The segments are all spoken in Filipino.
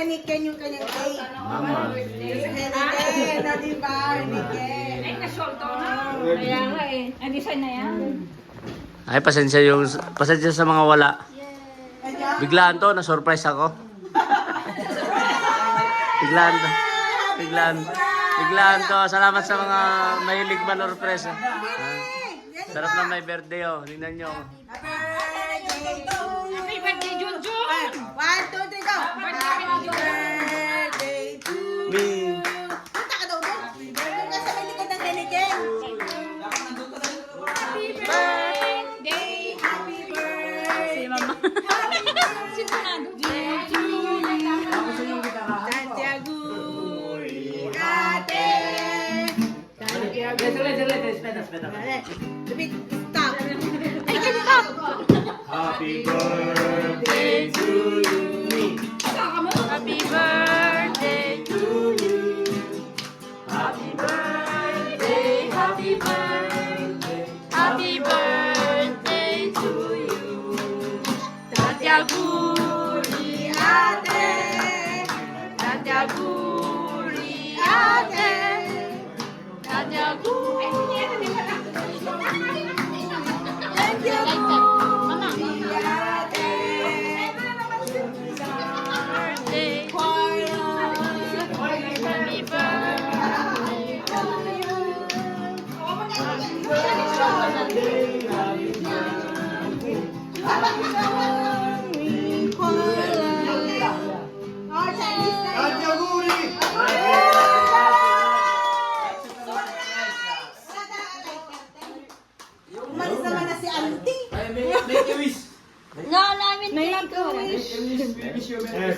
Heniken yung kanyang cake. Mama. Heniken, na diba? Heniken. Ay, na-short na. Kaya nga eh. Ang design na yan. Ay, pasensya sa mga wala. Biglaan to, na-surprise ako. Biglaan to. Salamat sa mga mahilig man-surprise. Sarap na may birthday oh. Tingnan nyo. Happy birthday, Junjun! 1, 2, 3, go! Happy birthday to Me. Punta ka daw doon. Doon ka sa may likod ng Heniken. Happy birthday! Happy birthday. Si Mama. Sintonado. Santiago, ate. Lebih stop. Ay, stop! Happy birthday to you. Happy birthday to you. Happy birthday, happy birthday. Happy birthday to you. Tatyaguri ate. Tatyaguri ate. Tatyaguri Umalis naman na si auntie. Make a wish. No, namin make a wish.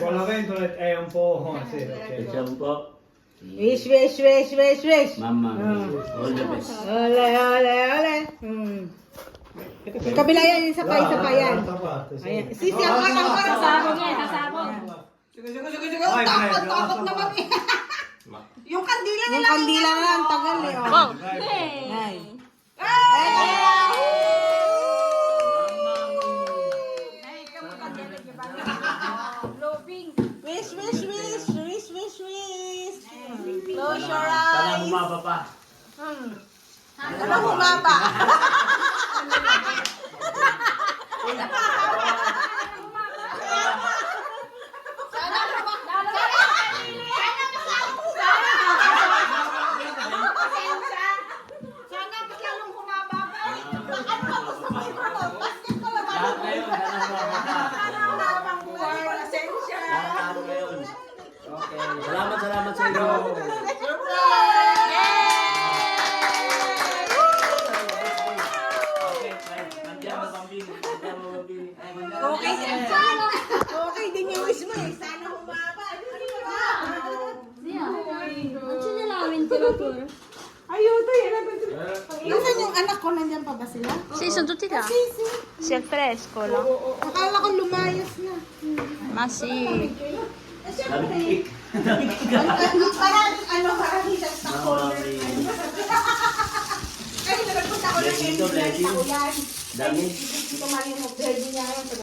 Con la ventola è un po'... Sì, ok. Diciamo un po'. Wish, wish, wish, wish, wish. Mamma mia. All the best. Ole, ole, ole. Yung kabila yan, yung isa pa yan. Ayan. Sisi, ang katang para sa Sasabog yan, sasabog. Ay, takot naman eh. Yung kandila nila. Yung kandila na lang, tagal eh. Oh. Wow. Ay. Wish, wish, wish. Wish, wish, wish. Close your Sana eyes. bumaba pa. Ano humaba? Lahat ngayon, sana bumaba pa. Lahat ngayon. Okay. Salamat sa inyo. Okay, nandiyan ang pambini. Okay, okay din yung wish mo eh. Sana humaba. Aiuto, Nasaan yung anak ko? Nandyan pa ba sila? Sì, sono tutti là. Sisi. Sì, al fresco là. Akala ko lumayas na. Ma sì. Dami Maraming sa corner. Kasi nagpunta ko na Blessing to, blessing. sa ulan. Dami. Dito mali mo, niya ngayon.